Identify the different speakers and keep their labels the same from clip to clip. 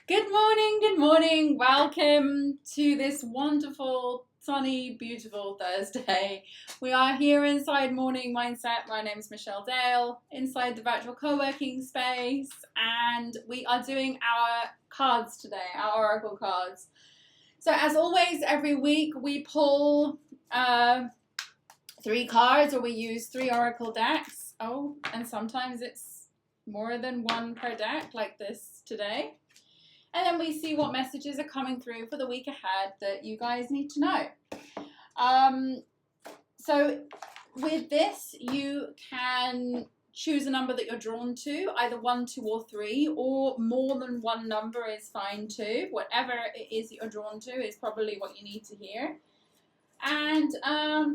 Speaker 1: Good morning. Welcome to this wonderful, sunny, beautiful Thursday. We are here inside Morning Mindset. My name is Michelle Dale, inside the virtual co-working space, and we are doing our cards today, our oracle cards. So as always, every week we pull 3 cards, or we use 3 oracle decks. Oh, and sometimes it's more than one per deck, like this today. And then we see what messages are coming through for the week ahead that you guys need to know. So with this, you can choose a number that you're drawn to, either 1, 2, or 3, or more than one number is fine too. Whatever it is that you're drawn to is probably what you need to hear. And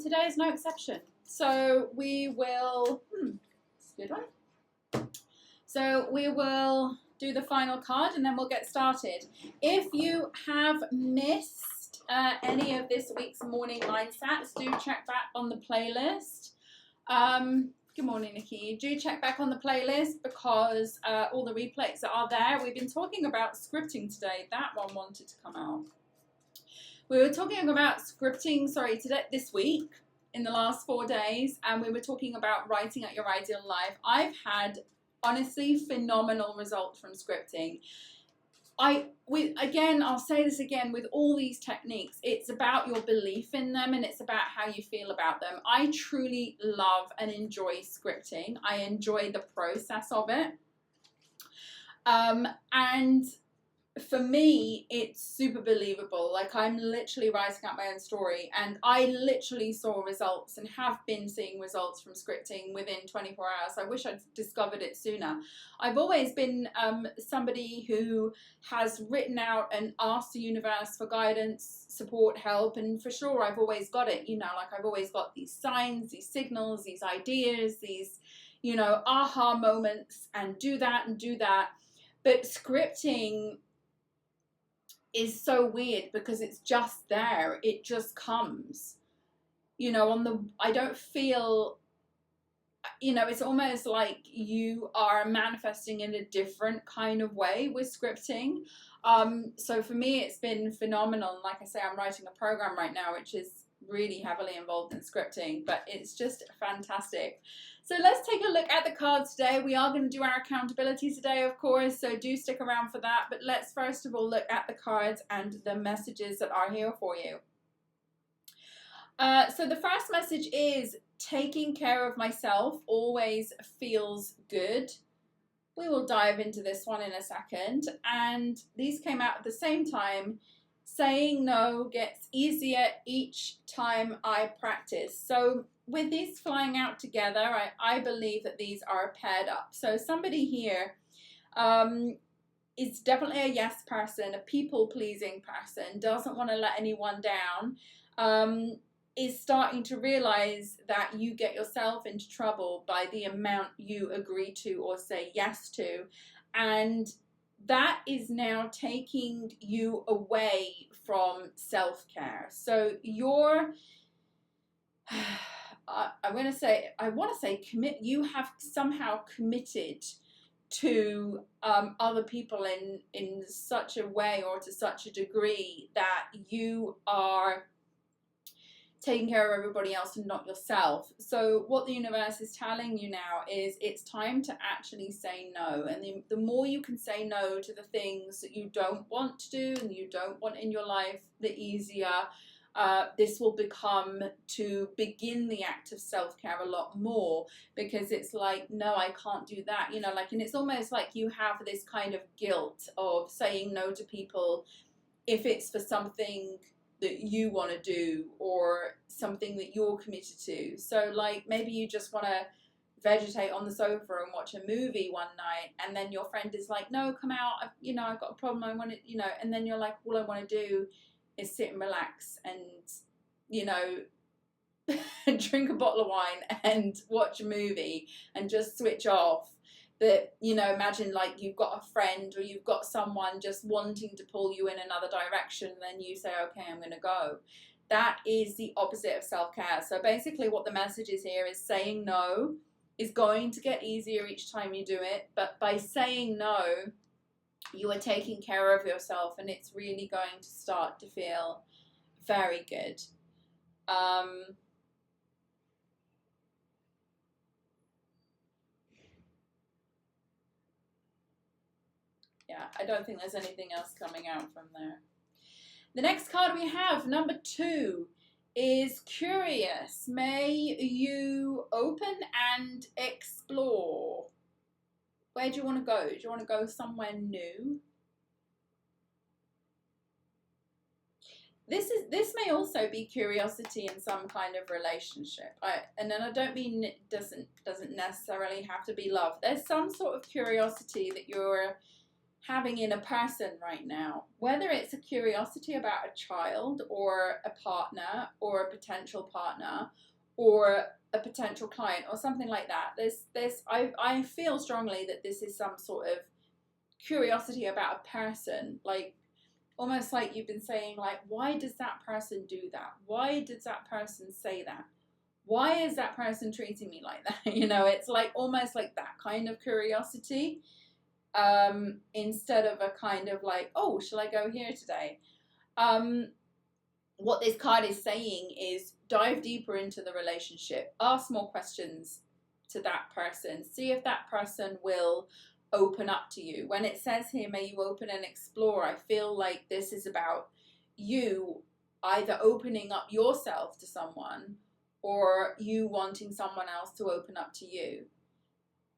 Speaker 1: today is no exception. So we will, it's a good one. So we will do the final card and then we'll get started. If you have missed any of this week's morning mindsets, do check back on the playlist. Good morning, Nikki. Do check back on the playlist because all the replays are there. We've been talking about scripting today. That one wanted to come out. We were talking about scripting, this week in the last 4 days, and we were talking about writing out your ideal life. I've had honestly phenomenal results from scripting. I'll say this again, with all these techniques, it's about your belief in them and it's about how you feel about them. I truly love and enjoy scripting. I enjoy the process of it. And for me, it's super believable. Like, I'm literally writing out my own story, and I literally saw results and have been seeing results from scripting within 24 hours. I wish I'd discovered it sooner. I've always been somebody who has written out and asked the universe for guidance, support, help, and for sure I've always got it. I've always got these signs, these signals, these ideas, these, aha moments, and do that and do that. But scripting is so weird because it's just there. It just comes. I don't feel, it's almost like you are manifesting in a different kind of way with scripting. So for me, it's been phenomenal. Like I say, I'm writing a program right now, which is really heavily involved in scripting, but it's just fantastic. So let's take a look at the cards today. We are going to do our accountability today, of course, so do stick around for that. But let's first of all look at the cards and the messages that are here for you. So the first message is, taking care of myself always feels good. We will dive into this one in a second. And these came out at the same time. Saying no gets easier each time I practice. So with these flying out together, I believe that these are paired up. So somebody here is definitely a yes person, a people-pleasing person, doesn't want to let anyone down, is starting to realize that you get yourself into trouble by the amount you agree to or say yes to. And that is now taking you away from self-care. So you're, you have somehow committed to other people in such a way or to such a degree that you are taking care of everybody else and not yourself. So what the universe is telling you now is it's time to actually say no. And the more you can say no to the things that you don't want to do and you don't want in your life, the easier this will become to begin the act of self-care a lot more, because it's like, no, I can't do that, and it's almost like you have this kind of guilt of saying no to people if it's for something that you want to do or something that you're committed to. So like, maybe you just want to vegetate on the sofa and watch a movie one night, and then your friend is like, no, come out, I've got a problem, I want to, and then you're like, all I want to do is sit and relax and drink a bottle of wine and watch a movie and just switch off. But imagine like you've got a friend or you've got someone just wanting to pull you in another direction, and then you say, okay, I'm going to go. That is the opposite of self-care. So basically what the message is here is, saying no is going to get easier each time you do it, but by saying no, You are taking care of yourself, and it's really going to start to feel very good. Yeah, I don't think there's anything else coming out from there. The next card we have, number 2, is curious. May you open and explore. Where do you want to go? Do you want to go somewhere new? This may also be curiosity in some kind of relationship. And then I don't mean it doesn't necessarily have to be love. There's some sort of curiosity that you're having in a person right now, whether it's a curiosity about a child or a partner or a potential partner or a potential client or something like that. I feel strongly that this is some sort of curiosity about a person, like almost like you've been saying, like, why does that person do that? Why does that person say that? Why is that person treating me like that? You know, it's like almost like that kind of curiosity, instead of a kind of like, oh, shall I go here today? What this card is saying is dive deeper into the relationship, ask more questions to that person, see if that person will open up to you. When it says here, may you open and explore, I feel like this is about you either opening up yourself to someone or you wanting someone else to open up to you.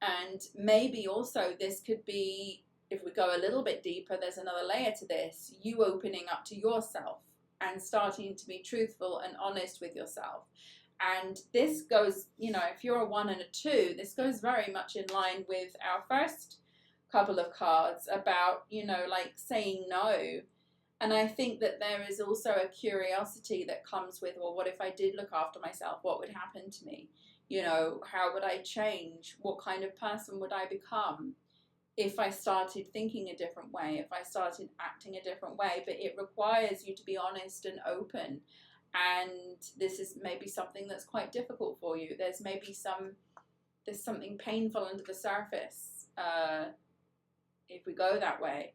Speaker 1: And maybe also this could be, if we go a little bit deeper, there's another layer to this, you opening up to yourself and starting to be truthful and honest with yourself. And this goes, you know, if you're a 1 and a 2, this goes very much in line with our first couple of cards about, you know, like saying no. And I think that there is also a curiosity that comes with, well, what if I did look after myself? What would happen to me? You know, how would I change? What kind of person would I become if I started thinking a different way, if I started acting a different way? But it requires you to be honest and open. And this is maybe something that's quite difficult for you. There's something painful under the surface, if we go that way.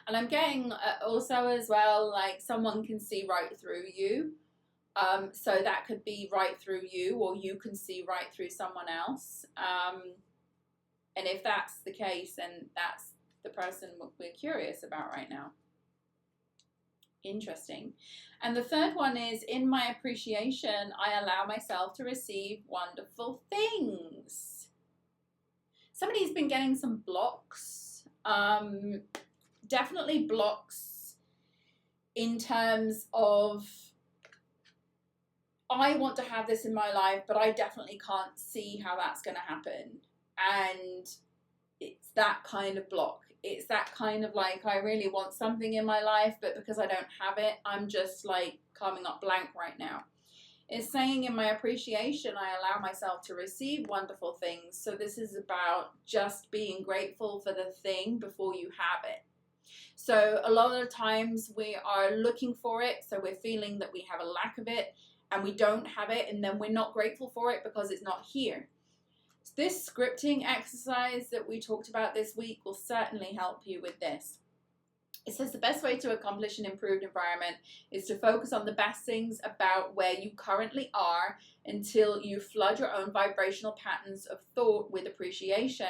Speaker 1: And I'm getting also as well, like someone can see right through you. So that could be right through you, or you can see right through someone else. And if that's the case, then that's the person we're curious about right now. Interesting. And the third one is, in my appreciation, I allow myself to receive wonderful things. Somebody's been getting some blocks. Definitely blocks in terms of, I want to have this in my life, but I definitely can't see how that's going to happen. And it's that kind of block. It's that kind of like, I really want something in my life, but because I don't have it, I'm just like coming up blank right now. It's saying, in my appreciation, I allow myself to receive wonderful things. So this is about just being grateful for the thing before you have it. So a lot of times we are looking for it. So we're feeling that we have a lack of it and we don't have it. And then we're not grateful for it because it's not here. This scripting exercise that we talked about this week will certainly help you with this. It says the best way to accomplish an improved environment is to focus on the best things about where you currently are until you flood your own vibrational patterns of thought with appreciation.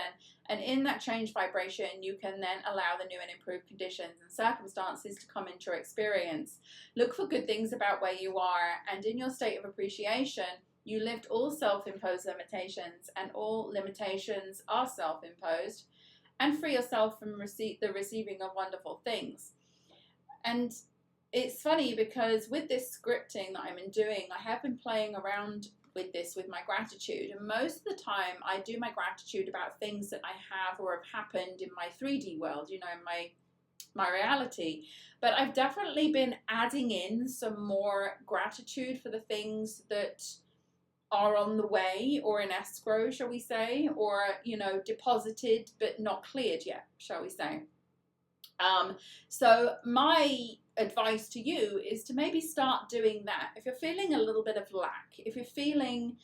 Speaker 1: And in that changed vibration, you can then allow the new and improved conditions and circumstances to come into your experience. Look for good things about where you are, and in your state of appreciation, you lift all self-imposed limitations, and all limitations are self-imposed, and free yourself from the receiving of wonderful things. And it's funny because with this scripting that I'm doing, I have been playing around with this with my gratitude. And most of the time I do my gratitude about things that I have or have happened in my 3D world, you know, in my reality. But I've definitely been adding in some more gratitude for the things that are on the way, or in escrow, shall we say, or, you know, deposited but not cleared yet, shall we say. So my advice to you is to maybe start doing that. If you're feeling a little bit of lack, if you're feeling,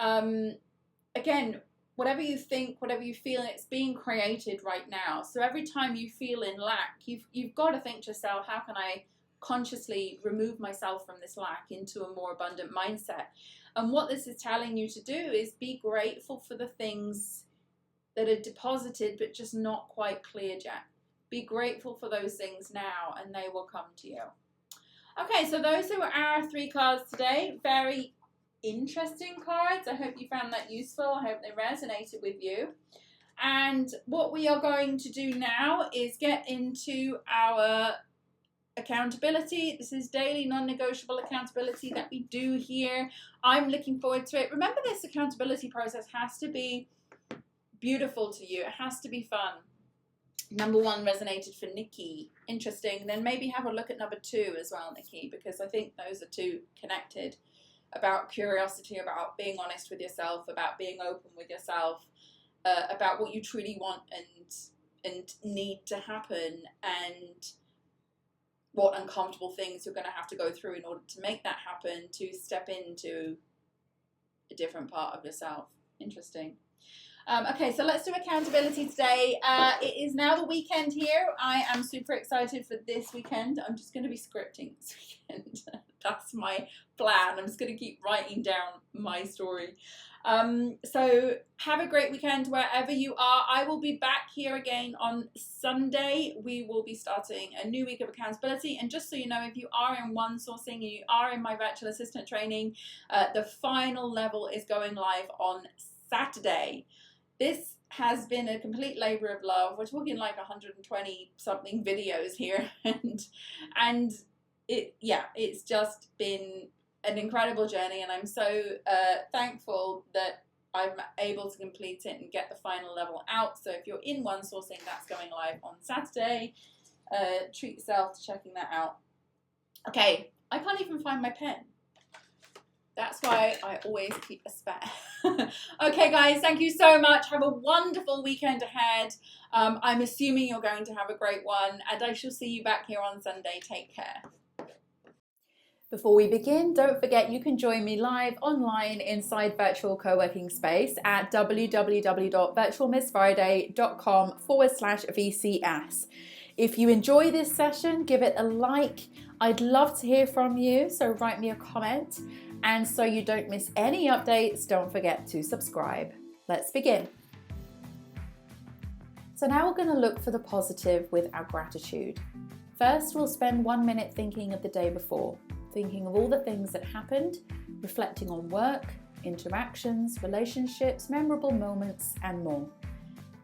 Speaker 1: again, whatever you think, whatever you feel, it's being created right now. So every time you feel in lack, you've got to think to yourself, how can I consciously remove myself from this lack into a more abundant mindset? And what this is telling you to do is be grateful for the things that are deposited but just not quite cleared yet. Be grateful for those things now, and they will come to you. Okay, so those are our 3 cards today. Very interesting cards. I hope you found that useful. I hope they resonated with you. And what we are going to do now is get into our accountability. This is daily non-negotiable accountability that we do here. I'm looking forward to it. Remember, this accountability process has to be beautiful to you. It has to be fun. Number 1 resonated for Nikki. Interesting. Then maybe have a look at number 2 as well, Nikki, because I think those are 2 connected. About curiosity, about being honest with yourself, about being open with yourself, about what you truly want and need to happen, and what uncomfortable things you're going to have to go through in order to make that happen, to step into a different part of yourself. Interesting. Okay, so let's do accountability today. It is now the weekend here. I am super excited for this weekend. I'm just going to be scripting this weekend. That's my plan. I'm just going to keep writing down my story. So have a great weekend wherever you are. I will be back here again on Sunday. We will be starting a new week of accountability. And just so you know, if you are in One Sourcing and you are in my virtual assistant training, the final level is going live on Saturday. This has been a complete labor of love. We're talking like 120 something videos here, and it's just been an incredible journey, and I'm so thankful that I'm able to complete it and get the final level out. So if you're in One Sourcing, that's going live on Saturday. Treat yourself to checking that out. Okay, I can't even find my pen. That's why I always keep a spare. Okay, guys, thank you so much. Have a wonderful weekend ahead. I'm assuming you're going to have a great one, and I shall see you back here on Sunday. Take care. Before we begin, don't forget you can join me live online inside Virtual Co-working Space at www.virtualmissfriday.com/VCS. If you enjoy this session, give it a like. I'd love to hear from you, so write me a comment. And so you don't miss any updates, don't forget to subscribe. Let's begin. So now we're going to look for the positive with our gratitude. First, we'll spend 1 minute thinking of the day before, thinking of all the things that happened, reflecting on work, interactions, relationships, memorable moments, and more.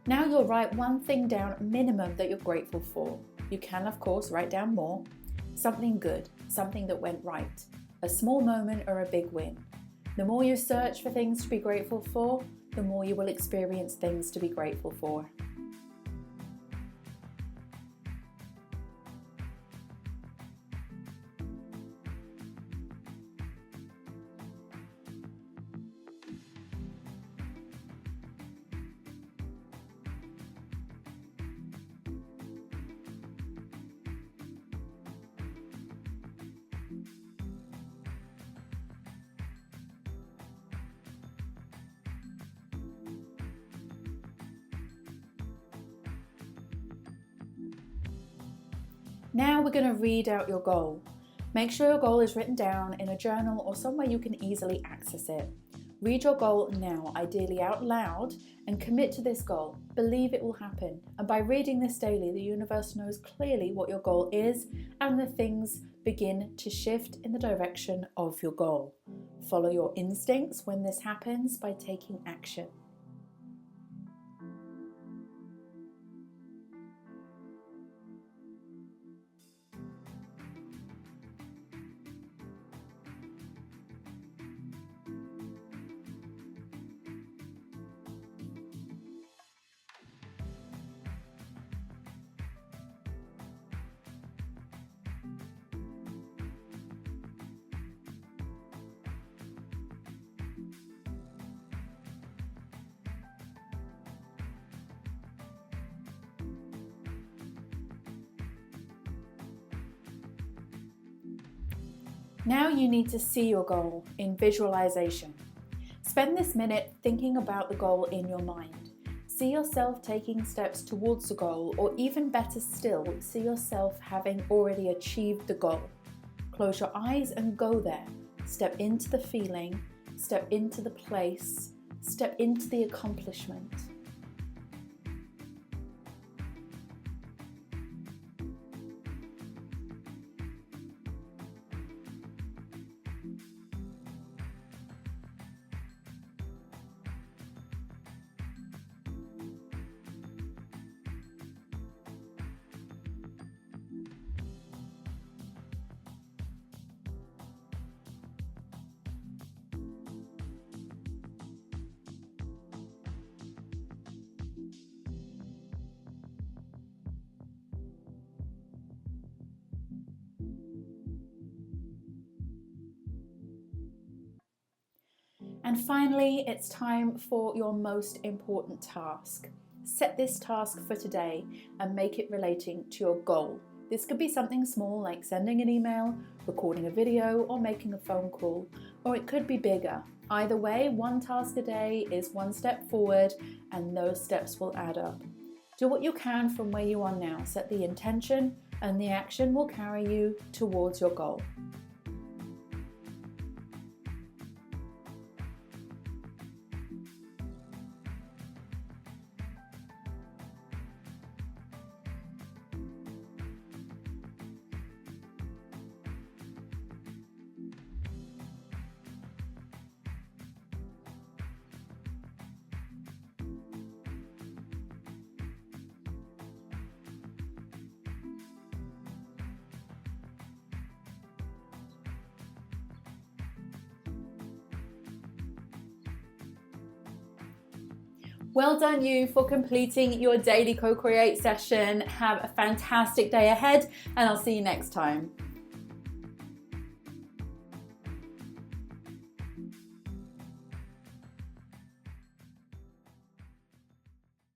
Speaker 1: Now you'll write 1 thing down minimum that you're grateful for. You can, of course, write down more. Something good, something that went right, a small moment or a big win. The more you search for things to be grateful for, the more you will experience things to be grateful for. Now we're going to read out your goal. Make sure your goal is written down in a journal or somewhere you can easily access it. Read your goal now, ideally out loud, and commit to this goal. Believe it will happen. And by reading this daily, the universe knows clearly what your goal is, and the things begin to shift in the direction of your goal. Follow your instincts when this happens by taking action. Now you need to see your goal in visualization. Spend this minute thinking about the
Speaker 2: goal in your mind. See yourself taking steps towards the goal, or even better still, see yourself having already achieved the goal. Close your eyes and go there. Step into the feeling, step into the place, step into the accomplishment. And finally, it's time for your most important task. Set this task for today and make it relating to your goal. This could be something small like sending an email, recording a video, or making a phone call, or it could be bigger. Either way, one task a day is one step forward, and those steps will add up. Do what you can from where you are now. Set the intention, and the action will carry you towards your goal. Well done you for completing your daily co-create session. Have a fantastic day ahead, and I'll see you next time.